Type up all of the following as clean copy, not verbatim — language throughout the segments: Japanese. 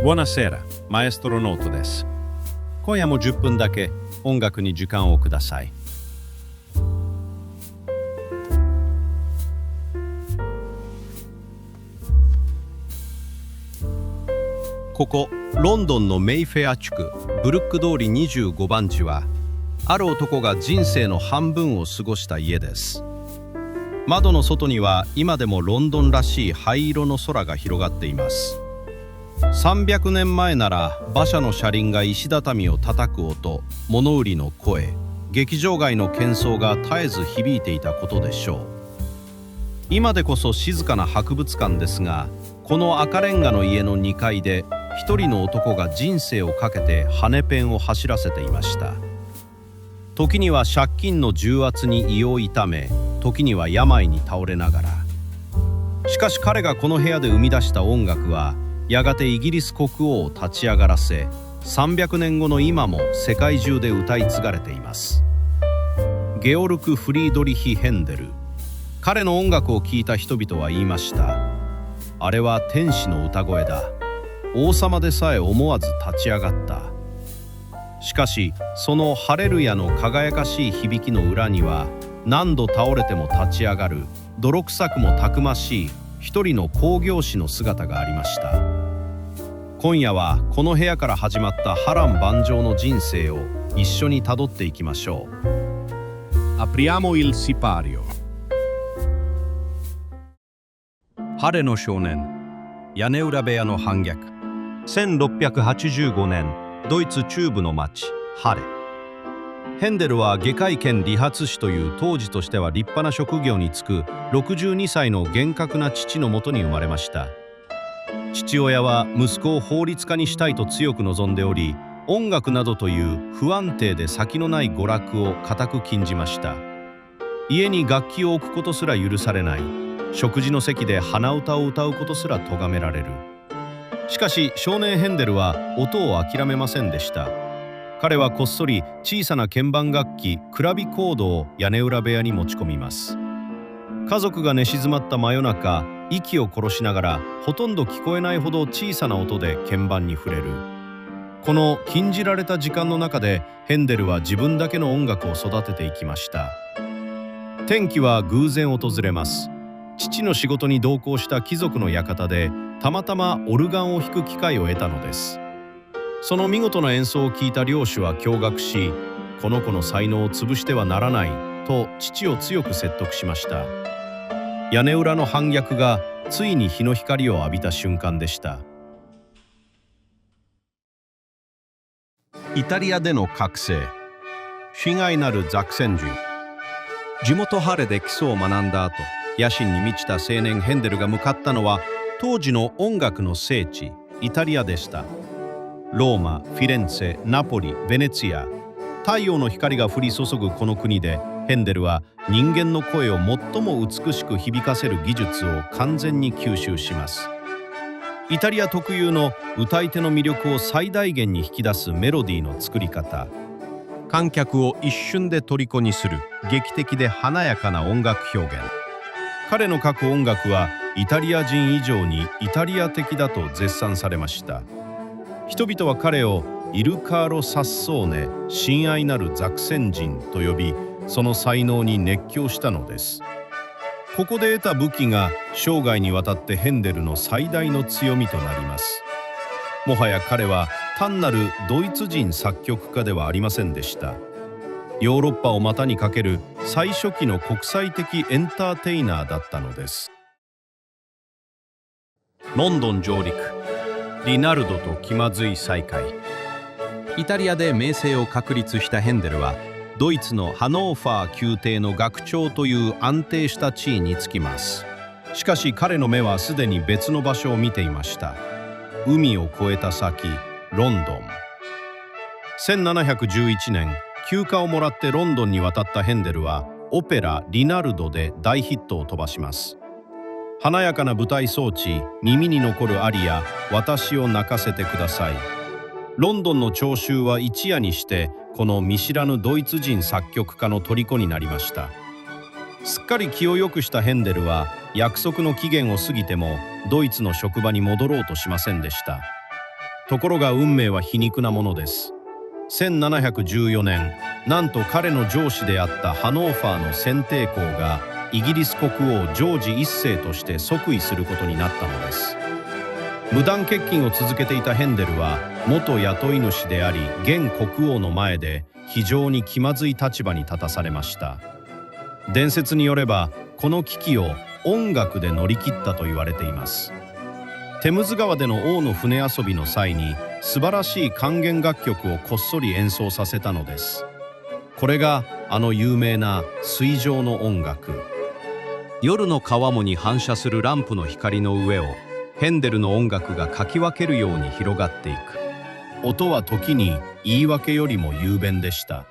Buonasera, Maestro Noto です。今夜も10分だけ音楽に時間をください。ここロンドンのメイフェア地区ブルック通り25番地はある男が人生の半分を過ごした家です。窓の外には今でもロンドンらしい灰色の空が広がっています。300年前なら馬車の車輪が石畳を叩く音、物売りの声、劇場街の喧騒が絶えず響いていたことでしょう。今でこそ静かな博物館ですが、この赤レンガの家の2階で一人の男が人生をかけて羽ペンを走らせていました。時には借金の重圧に胃を痛め、時には病に倒れながら。しかし彼がこの部屋で生み出した音楽はやがてイギリス国王を立ち上がらせ、300年後の今も世界中で歌い継がれています。ゲオルク・フリードリヒ・ヘンデル。彼の音楽を聴いた人々は言いました。あれは天使の歌声だ。王様でさえ思わず立ち上がった。しかしそのハレルヤの輝かしい響きの裏には、何度倒れても立ち上がる泥臭くもたくましい一人の興行師の姿がありました。今夜はこの部屋から始まった波乱万丈の人生を一緒にたどっていきましょう。Apriamo il sipario。ハレの少年、屋根裏部屋の反逆。1685年、ドイツ中部の町ハレ。ヘンデルは外科医兼理髪師という当時としては立派な職業に就く62歳の厳格な父のもとに生まれました。父親は息子を法律家にしたいと強く望んでおり、音楽などという不安定で先のない娯楽を固く禁じました。家に楽器を置くことすら許されない。食事の席で鼻歌を歌うことすら咎められる。しかし少年ヘンデルは音を諦めませんでした。彼はこっそり小さな鍵盤楽器クラビコードを屋根裏部屋に持ち込みます。家族が寝静まった真夜中、息を殺しながらほとんど聞こえないほど小さな音で鍵盤に触れる。この禁じられた時間の中でヘンデルは自分だけの音楽を育てていきました。転機は偶然訪れます。父の仕事に同行した貴族の館でたまたまオルガンを弾く機会を得たのです。その見事な演奏を聞いた領主は驚愕し、この子の才能を潰してはならないと父を強く説得しました。屋根裏の反逆がついに日の光を浴びた瞬間でした。イタリアでの覚醒。悲哀なるザクセン人。地元ハレで基礎を学んだ後、野心に満ちた青年ヘンデルが向かったのは当時の音楽の聖地イタリアでした。ローマ、フィレンツェ、ナポリ、ベネツィア。太陽の光が降り注ぐこの国でヘンデルは人間の声を最も美しく響かせる技術を完全に吸収します。イタリア特有の歌い手の魅力を最大限に引き出すメロディーの作り方。観客を一瞬で虜にする劇的で華やかな音楽表現。彼の書く音楽はイタリア人以上にイタリア的だと絶賛されました。人々は彼をイルカーロ・サッソーネ、親愛なるザクセン人と呼び、その才能に熱狂したのです。ここで得た武器が生涯にわたってヘンデルの最大の強みとなります。もはや彼は単なるドイツ人作曲家ではありませんでした。ヨーロッパを股にかける最初期の国際的エンターテイナーだったのです。ロンドン上陸。リナルドと気まずい再会。イタリアで名声を確立したヘンデルはドイツのハノーファー宮廷の楽長という安定した地位につきます。しかし彼の目はすでに別の場所を見ていました。海を越えた先、ロンドン。1711年、休暇をもらってロンドンに渡ったヘンデルはオペラ「リナルド」で大ヒットを飛ばします。華やかな舞台装置、耳に残るアリア「私を泣かせてください」。ロンドンの聴衆は一夜にしてこの見知らぬドイツ人作曲家の虜になりました。すっかり気を良くしたヘンデルは約束の期限を過ぎてもドイツの職場に戻ろうとしませんでした。ところが運命は皮肉なものです。1714年、なんと彼の上司であったハノーファーの選定公がイギリス国王ジョージ一世として即位することになったのです。無断欠勤を続けていたヘンデルは元雇い主であり現国王の前で非常に気まずい立場に立たされました。伝説によればこの危機を音楽で乗り切ったと言われています。テムズ川での王の船遊びの際に素晴らしい管弦楽曲をこっそり演奏させたのです。これがあの有名な水上の音楽。夜の川面に反射するランプの光の上をヘンデルの音楽がかき分けるように広がっていく。音は時に言い訳よりも雄弁でした。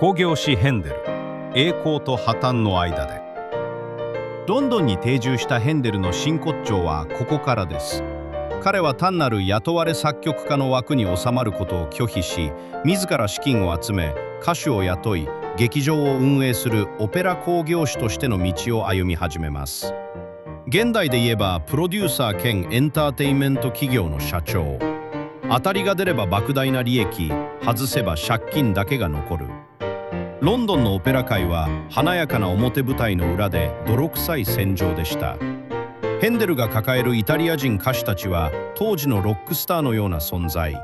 興行師ヘンデル、栄光と破綻の間で。ロンドンに定住したヘンデルの真骨頂はここからです。彼は単なる雇われ作曲家の枠に収まることを拒否し、自ら資金を集め歌手を雇い劇場を運営するオペラ興行師としての道を歩み始めます。現代で言えばプロデューサー兼エンターテインメント企業の社長。当たりが出れば莫大な利益、外せば借金だけが残る。ロンドンのオペラ界は華やかな表舞台の裏で泥臭い戦場でした。ヘンデルが抱えるイタリア人歌手たちは当時のロックスターのような存在。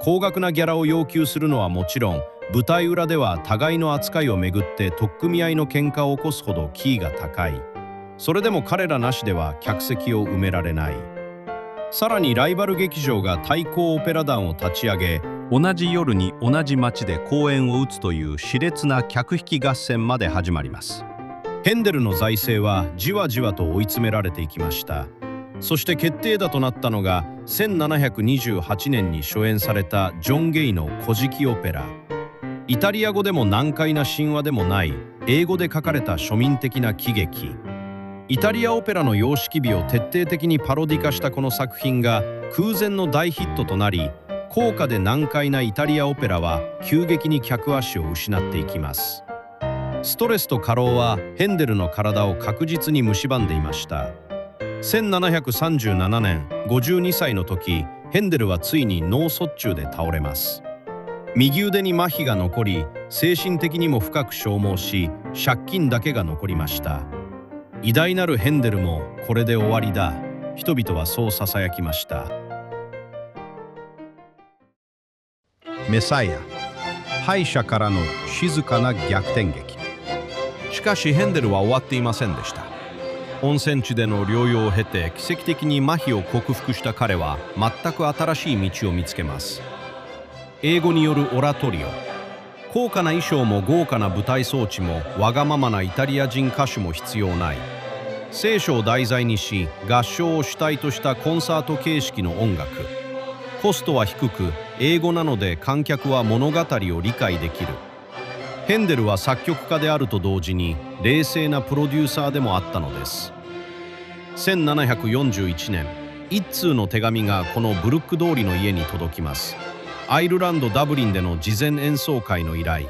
高額なギャラを要求するのはもちろん、舞台裏では互いの扱いをめぐって取っ組み合いの喧嘩を起こすほどキーが高い。それでも彼らなしでは客席を埋められない。さらにライバル劇場が対抗オペラ団を立ち上げ、同じ夜に同じ街で公演を打つという熾烈な客引き合戦まで始まります。ヘンデルの財政はじわじわと追い詰められていきました。そして決定打となったのが1728年に初演されたジョン・ゲイの「古事記オペラ」。イタリア語でも難解な神話でもない英語で書かれた庶民的な喜劇。イタリアオペラの様式美を徹底的にパロディ化したこの作品が空前の大ヒットとなり、高価で難解なイタリアオペラは急激に客足を失っていきます。ストレスと過労はヘンデルの体を確実に蝕んでいました。1737年、52歳の時、ヘンデルはついに脳卒中で倒れます。右腕に麻痺が残り、精神的にも深く消耗し、借金だけが残りました。偉大なるヘンデルもこれで終わりだ。人々はそうささやきました。メサイア、敗者からの静かな逆転劇。しかしヘンデルは終わっていませんでした。温泉地での療養を経て奇跡的に麻痺を克服した彼は全く新しい道を見つけます。英語によるオラトリオ。高価な衣装も豪華な舞台装置もわがままなイタリア人歌手も必要ない。聖書を題材にし合唱を主体としたコンサート形式の音楽。コストは低く英語なので観客は物語を理解できる。ヘンデルは作曲家であると同時に冷静なプロデューサーでもあったのです。1741年、一通の手紙がこのブルック通りの家に届きます。アイルランド・ダブリンでの事前演奏会の依頼。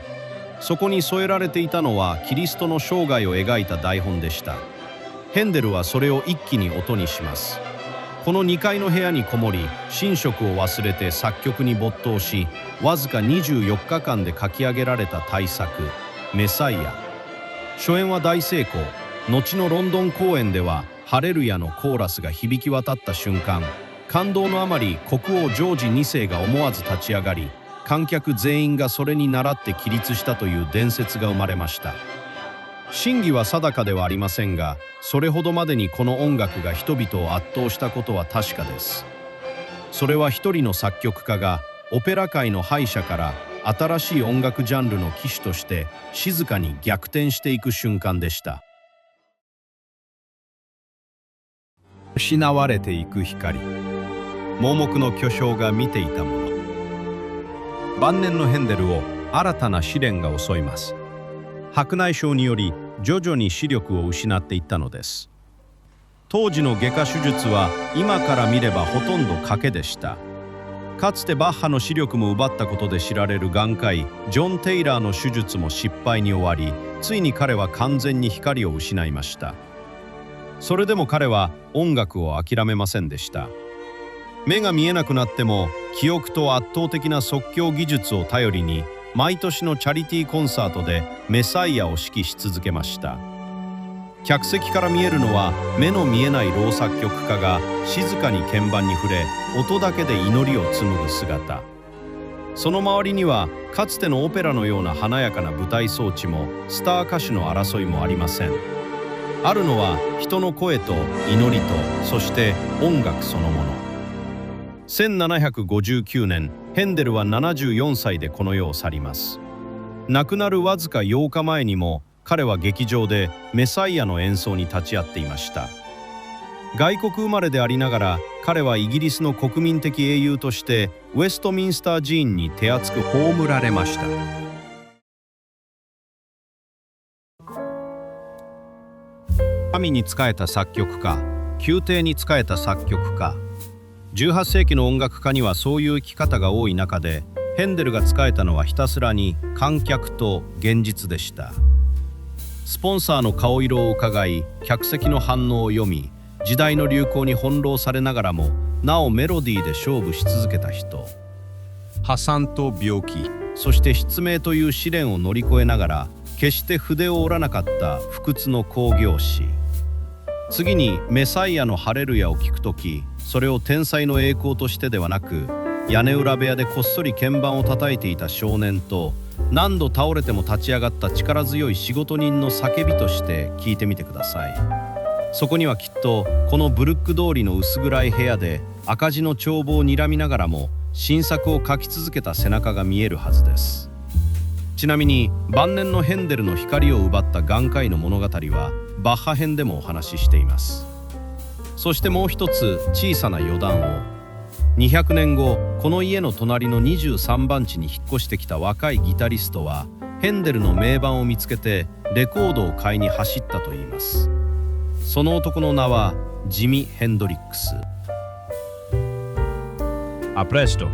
そこに添えられていたのはキリストの生涯を描いた台本でした。ヘンデルはそれを一気に音にします。この2階の部屋にこもり、寝食を忘れて作曲に没頭し、わずか24日間で書き上げられた大作「メサイア」。初演は大成功。後のロンドン公演では「ハレルヤ」のコーラスが響き渡った瞬間、感動のあまり国王ジョージ2世が思わず立ち上がり、観客全員がそれに倣って起立したという伝説が生まれました。真偽は定かではありませんが、それほどまでにこの音楽が人々を圧倒したことは確かです。それは一人の作曲家がオペラ界の敗者から新しい音楽ジャンルの旗手として静かに逆転していく瞬間でした。失われていく光。盲目の巨匠が見ていたもの。晩年のヘンデルを新たな試練が襲います。白内障により徐々に視力を失っていったのです。当時の外科手術は今から見ればほとんど賭けでした。かつてバッハの視力も奪ったことで知られる眼科医ジョン・テイラーの手術も失敗に終わり、ついに彼は完全に光を失いました。それでも彼は音楽を諦めませんでした。目が見えなくなっても記憶と圧倒的な即興技術を頼りに毎年のチャリティーコンサートでメサイアを指揮し続けました。客席から見えるのは目の見えない老作曲家が静かに鍵盤に触れ音だけで祈りを紡ぐ姿。その周りにはかつてのオペラのような華やかな舞台装置もスター歌手の争いもありません。あるのは人の声と祈りとそして音楽そのもの。1759年ヘンデルは74歳でこの世を去ります。亡くなるわずか8日前にも彼は劇場でメサイアの演奏に立ち会っていました。外国生まれでありながら彼はイギリスの国民的英雄としてウェストミンスター寺院に手厚く葬られました。神に仕えた作曲家、宮廷に仕えた作曲家。18世紀の音楽家にはそういう生き方が多い中で、ヘンデルが仕えたのはひたすらに観客と現実でした。スポンサーの顔色を伺い、客席の反応を読み、時代の流行に翻弄されながらもなおメロディーで勝負し続けた人。破産と病気、そして失明という試練を乗り越えながら決して筆を折らなかった不屈の興行師。次にメサイアのハレルヤを聞くとき、それを天才の栄光としてではなく、屋根裏部屋でこっそり鍵盤を叩いていた少年と何度倒れても立ち上がった力強い仕事人の叫びとして聞いてみてください。そこにはきっとこのブルック通りの薄暗い部屋で赤字の帳簿を睨みながらも新作を書き続けた背中が見えるはずです。ちなみに晩年のヘンデルの光を奪った眼科医の物語はバッハ編でもお話ししています。そしてもう一つ小さな余談を。200年後この家の隣の23番地に引っ越してきた若いギタリストはヘンデルの名盤を見つけてレコードを買いに走ったといいます。その男の名はジミ・ヘンドリックス。A presto!